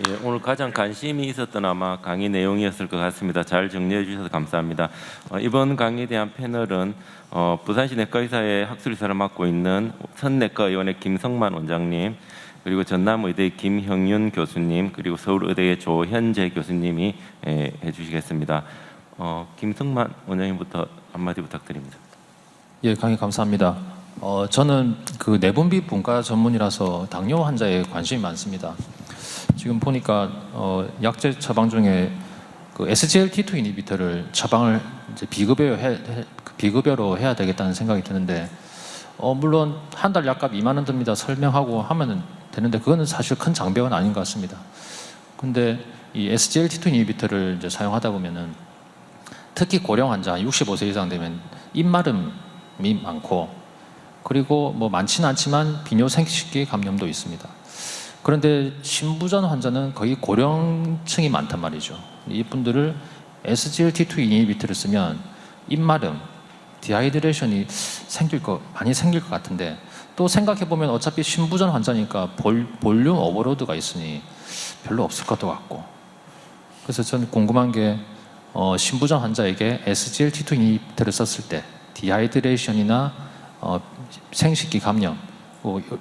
예, 오늘 가장 관심이 있었던 아마 강의 내용이었을 것 같습니다. 잘 정리해 주셔서 감사합니다. 이번 강의에 대한 패널은 부산시 내과의사의 학술이사를 맡고 있는 선내과의원의 김성만 원장님, 그리고 전남의대 김형윤 교수님, 그리고 서울의대의 조현재 교수님이 해주시겠습니다. 김성만 원장님부터 한마디 부탁드립니다. 예, 강의 감사합니다. 저는 그 내분비 분과 전문이라서 당뇨 환자에 관심이 많습니다. 지금 보니까 약제 처방 중에 그 SGLT2 이니비터를 처방을 이제 비급여로 해야 되겠다는 생각이 드는데, 물론 한 달 약값 2만 원 듭니다 설명하고 하면은 되는데, 그거는 사실 큰 장벽은 아닌 것 같습니다. 근데 이 SGLT2 이니비터를 이제 사용하다 보면은 특히 고령 환자 65세 이상 되면 입마름이 많고, 그리고 뭐 많지는 않지만 비뇨 생식기 감염도 있습니다. 그런데 신부전 환자는 거의 고령층이 많단 말이죠. 이분들을 SGLT2 이니비터를 쓰면 입마름, 디하이드레이션이 많이 생길 것 같은데, 또 생각해보면 어차피 신부전 환자니까 볼륨 오버로드가 있으니 별로 없을 것도 같고, 그래서 저는 궁금한 게 신부전 환자에게 SGLT2 이니비터를 썼을 때 디하이드레이션이나 생식기 감염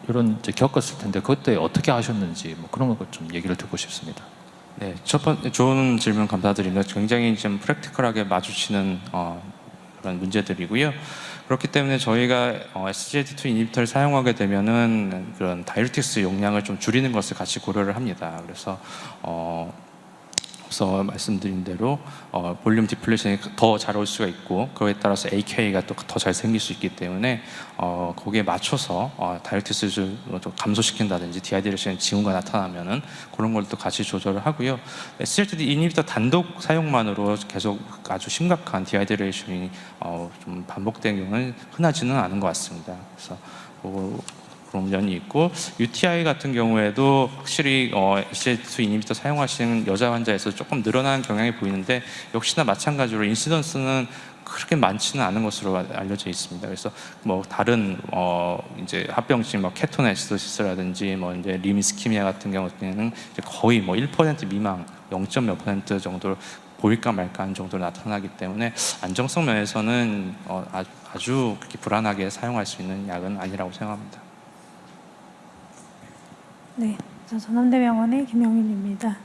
이런 겪었을 텐데, 그때 어떻게 하셨는지 그런 것 좀 얘기를 듣고 싶습니다. 네, 첫 번째 좋은 질문 감사드립니다. 굉장히 좀 프랙티컬하게 마주치는 그런 문제들이고요. 그렇기 때문에 저희가 SGLT2 이니비터를 사용하게 되면은 그런 다이루틱스 용량을 좀 줄이는 것을 같이 고려를 합니다. 그래서 앞서 말씀드린 대로 볼륨 디플레이션이 더 잘 올 수가 있고, 그거에 따라서 AK가 또 더 잘 생길 수 있기 때문에 거기에 맞춰서 다이어티스를 좀 감소시킨다든지 디하이드레이션 징후가 나타나면은 그런 걸 또 같이 조절을 하고요. SGLT2 이니비터 단독 사용만으로 계속 아주 심각한 디하이드레이션이 좀 반복된 경우는 흔하지는 않은 것 같습니다. 그래서 그런 면이 있고, UTI 같은 경우에도 확실히 SGLT2 이니비터 사용하시는 여자 환자에서 조금 늘어나는 경향이 보이는데, 역시나 마찬가지로 인시던스는 그렇게 많지는 않은 것으로 알려져 있습니다. 그래서 뭐 다른 이제 합병증 케토네시도시스라든지 이제 리미스키미아 같은 경우에는 이제 거의 1% 미만, 0. 몇 % 정도 보일까 말까 하는 정도로 나타나기 때문에 안정성 면에서는 아주 그렇게 불안하게 사용할 수 있는 약은 아니라고 생각합니다. 네, 전남대병원의 김영윤입니다.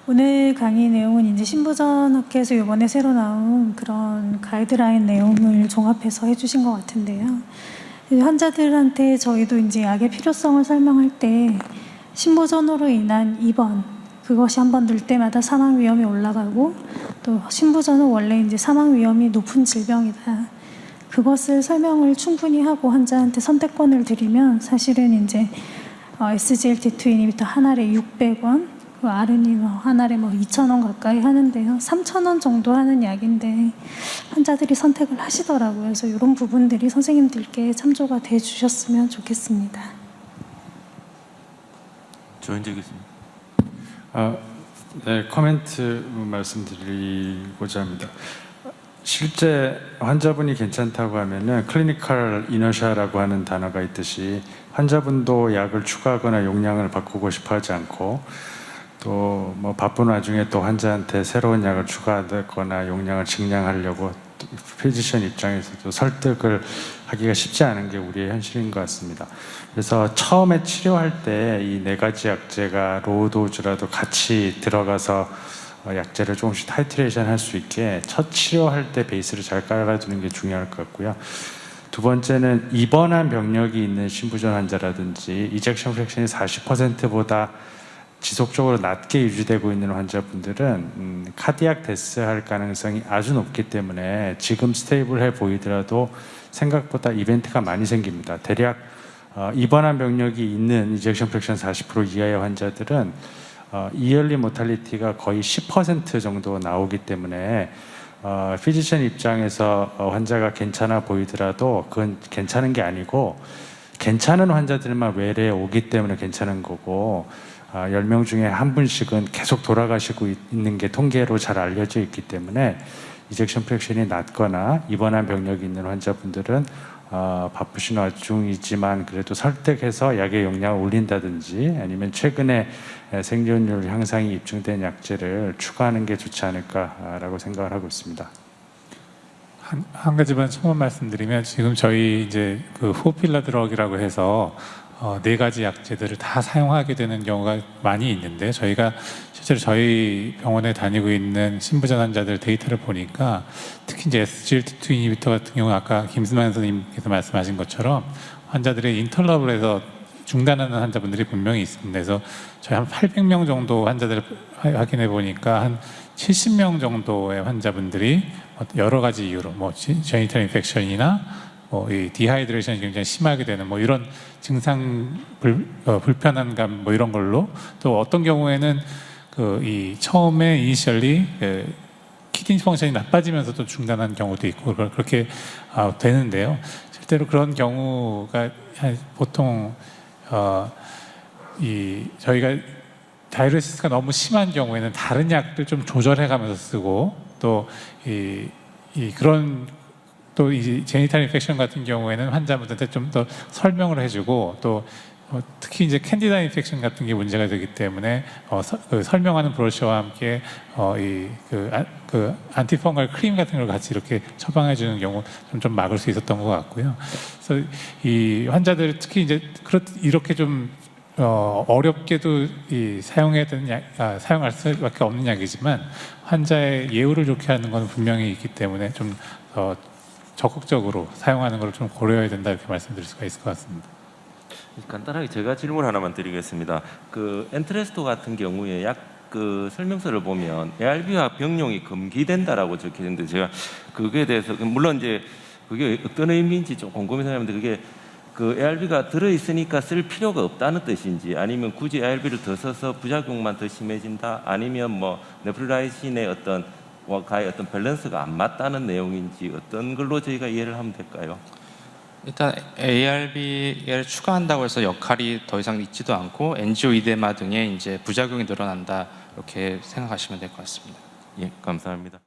오늘 강의 내용은 이제 신부전학회에서 이번에 새로 나온 그런 가이드라인 내용을 종합해서 해주신 것 같은데요. 환자들한테 저희도 이제 약의 필요성을 설명할 때 신부전으로 인한 입원, 그것이 한 번 늘 때마다 사망 위험이 올라가고, 또 신부전은 원래 이제 사망 위험이 높은 질병이다, 그것을 설명을 충분히 하고 환자한테 선택권을 드리면 사실은 이제 SGLT2 이니비터 한 알에 600원, 그 아르닌 한 알에 2,000원 가까이 하는데요. 3,000원 정도 하는 약인데 환자들이 선택을 하시더라고요. 그래서 이런 부분들이 선생님들께 참조가 돼 주셨으면 좋겠습니다. 조현재 교수님. 네, 코멘트 말씀드리고자 합니다. 실제 환자분이 괜찮다고 하면은 클리니컬 이너샤라고 하는 단어가 있듯이, 환자분도 약을 추가하거나 용량을 바꾸고 싶어 하지 않고, 또 바쁜 와중에 또 환자한테 새로운 약을 추가하거나 용량을 증량하려고 피지션 입장에서도 설득을 하기가 쉽지 않은 게 우리의 현실인 것 같습니다. 그래서 처음에 치료할 때 이 4가지 약제가 로우 도즈라도 같이 들어가서 약제를 조금씩 타이트레이션 할 수 있게 첫 치료할 때 베이스를 잘 깔아두는 게 중요할 것 같고요. 두 번째는 입원한 병력이 있는 신부전 환자라든지 이젝션 프랙션이 40%보다 지속적으로 낮게 유지되고 있는 환자분들은 카디악 데스할 가능성이 아주 높기 때문에 지금 스테이블해 보이더라도 생각보다 이벤트가 많이 생깁니다. 대략 입원한 병력이 있는 이젝션 프랙션 40% 이하의 환자들은 이얼리 모탈리티가 거의 10% 정도 나오기 때문에 피지션 입장에서 환자가 괜찮아 보이더라도 그건 괜찮은 게 아니고, 괜찮은 환자들만 외래에 오기 때문에 괜찮은 거고, 10명 중에 한 분씩은 계속 돌아가시고 있는 게 통계로 잘 알려져 있기 때문에 이젝션 프랙션이 낮거나 입원한 병력이 있는 환자분들은 바쁘신 와중이지만 그래도 설득해서 약의 용량을 올린다든지 아니면 최근에 생존율 향상이 입증된 약제를 추가하는 게 좋지 않을까라고 생각을 하고 있습니다. 한 가지만 첨언 말씀드리면 지금 저희 이제 그 호필라 드럭이라고 해서 4가지 약제들을 다 사용하게 되는 경우가 많이 있는데 저희가 실제로 저희 병원에 다니고 있는 신부전 환자들 데이터를 보니까 특히 이제 SGLT2 이니비터 같은 경우 아까 김수만 선생님께서 말씀하신 것처럼 환자들의 인터럽을해서 중단하는 환자분들이 분명히 있습니다. 그래서 저희 한 800명 정도 환자들을 확인해 보니까 한 70명 정도의 환자분들이 여러 가지 이유로 뭐 제니털 인펙션이나 이 디하이드레이션이 굉장히 심하게 되는 이런 증상 불편한 감 이런 걸로 또 어떤 경우에는 이 처음에 이니셜리 키드니 펑션이 나빠지면서도 중단한 경우도 있고 그렇게 되는데요. 실제로 그런 경우가 보통 저희가 다이어리시스가 너무 심한 경우에는 다른 약들 좀 조절해가면서 쓰고 또 그런 또 이 제니탈 인펙션 같은 경우에는 환자분들한테 좀 더 설명을 해주고 또 특히 이제 캔디다 인펙션 같은 게 문제가 되기 때문에 설명하는 브로셔와 함께 그 안티펑갈 크림 같은 걸 같이 이렇게 처방해 주는 경우 좀 막을 수 있었던 것 같고요. 그래서 이 환자들 특히 이제 이렇게 좀 어렵게도 사용해야 되는 사용할 수밖에 없는 약이지만 환자의 예후를 좋게 하는 건 분명히 있기 때문에 좀 적극적으로 사용하는 걸 좀 고려해야 된다 이렇게 말씀드릴 수가 있을 것 같습니다. 간단하게 제가 질문 하나만 드리겠습니다. 그 엔트레스토 같은 경우에 약 그 설명서를 보면 ARB와 병용이 금기된다라고 적혀 있는데 제가 그거에 대해서 물론 이제 그게 어떤 의미인지 좀 궁금해서 하는데 그게 그 ARB가 들어 있으니까 쓸 필요가 없다는 뜻인지 아니면 굳이 ARB를 더 써서 부작용만 더 심해진다 아니면 뭐 네프로라이신의 와의 어떤 밸런스가 안 맞다는 내용인지 어떤 걸로 저희가 이해를 하면 될까요? 일단 ARB를 추가한다고 해서 역할이 더 이상 있지도 않고 엔지오이데마 등의 이제 부작용이 늘어난다 이렇게 생각하시면 될 것 같습니다. 예, 감사합니다.